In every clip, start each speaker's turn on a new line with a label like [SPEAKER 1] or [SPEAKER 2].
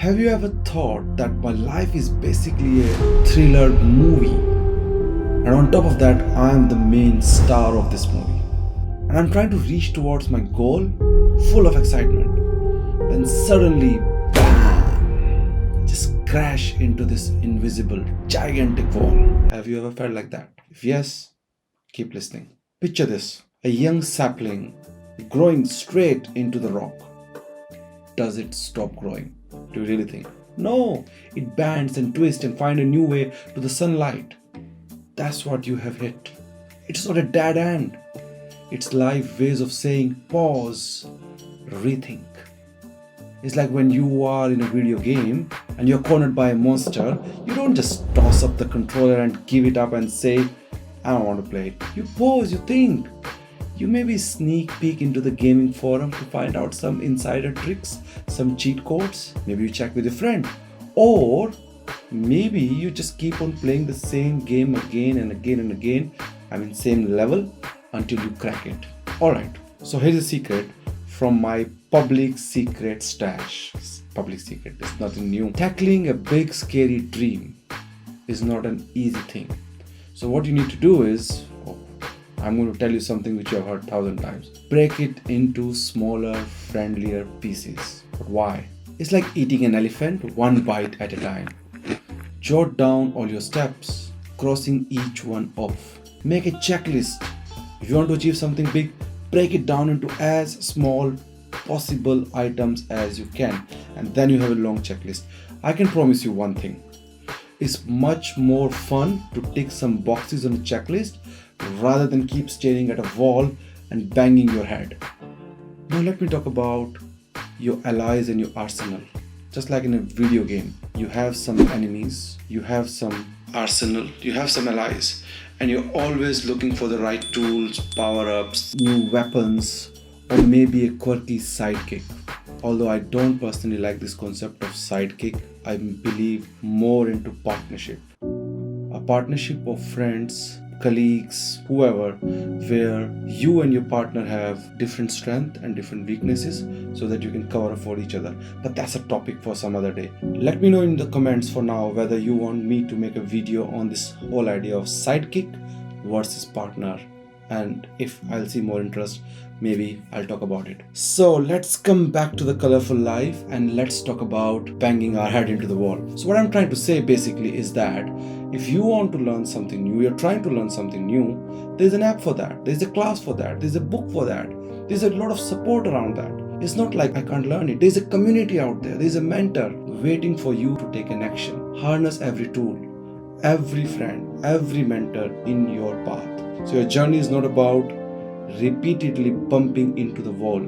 [SPEAKER 1] Have you ever thought that my life is basically a thriller movie? And on top of that, I am the main star of this movie. And I'm trying to reach towards my goal full of excitement. Then suddenly, bam! Just crash into this invisible, gigantic wall. Have you ever felt like that? If yes, keep listening. Picture this: a young sapling growing straight into the rock. Does it stop growing? Do you really think? No, it bends and twists and finds a new way to the sunlight. That's what you have hit. It's not a dead end. It's life ways of saying pause, rethink. It's like when you are in a video game and you're cornered by a monster, you don't just toss up the controller and give it up and say, I don't want to play it. You pause, you think. You maybe sneak peek into the gaming forum to find out some insider tricks, some cheat codes. Maybe you check with a friend. Or maybe you just keep on playing the same game again and again and again. Same level until you crack it. Alright, so here's a secret from my public secret stash. Public secret, it's nothing new. Tackling a big scary dream is not an easy thing. So what you need to do is, I'm going to tell you something which you have heard 1,000 times. Break it into smaller, friendlier pieces. But why? It's like eating an elephant one bite at a time. Jot down all your steps, crossing each one off. Make a checklist. If you want to achieve something big, break it down into as small possible items as you can. And then you have a long checklist. I can promise you one thing. It's much more fun to tick some boxes on a checklist rather than keep staring at a wall and banging your head. Now let me talk about your allies and your arsenal. Just like in a video game, you have some enemies, you have some arsenal, you have some allies, and you're always looking for the right tools, power-ups, new weapons, or maybe a quirky sidekick. Although I don't personally like this concept of sidekick, I believe more into partnership. A partnership of friends, colleagues, whoever, where you and your partner have different strengths and different weaknesses so that you can cover up for each other. But that's a topic for some other day. Let me know in the comments for now whether you want me to make a video on this whole idea of sidekick versus partner. And if I'll see more interest, maybe I'll talk about it. So let's come back to the colorful life and let's talk about banging our head into the wall. So what I'm trying to say basically is that if you want to learn something new, you're trying to learn something new, there's an app for that, there's a class for that, there's a book for that, there's a lot of support around that. It's not like I can't learn it. There's a community out there, there's a mentor waiting for you to take an action. Harness every tool, every friend, every mentor in your path. So your journey is not about repeatedly bumping into the wall.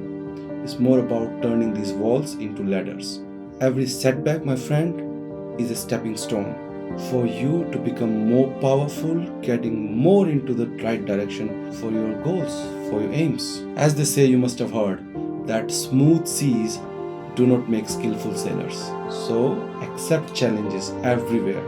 [SPEAKER 1] It's more about turning these walls into ladders. Every setback, my friend, is a stepping stone for you to become more powerful, getting more into the right direction for your goals, for your aims. As they say, you must have heard that smooth seas do not make skillful sailors. So accept challenges everywhere.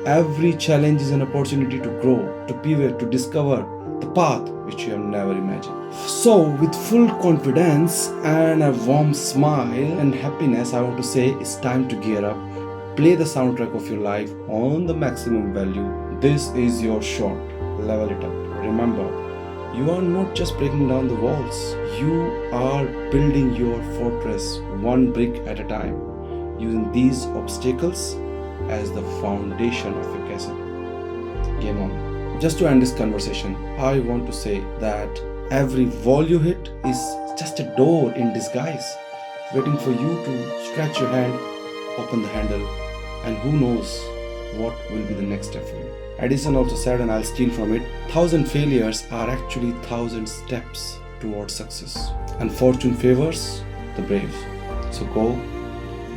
[SPEAKER 1] Every challenge is an opportunity to grow, to pivot, to discover the path which you have never imagined. So with full confidence and a warm smile and happiness, I want to say it's time to gear up. Play the soundtrack of your life on the maximum value. This is your shot. Level it up. Remember, you are not just breaking down the walls. You are building your fortress one brick at a time, using these obstacles as the foundation of your castle. Game on. Just to end this conversation, I want to say that every wall you hit is just a door in disguise, waiting for you to stretch your hand, open the handle, and who knows what will be the next step for you. Edison also said, and I'll steal from it, 1,000 failures are actually 1,000 steps towards success. And fortune favors the brave. So go,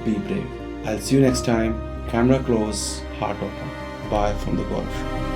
[SPEAKER 1] be brave. I'll see you next time. Camera close, heart open. Bye from the golf.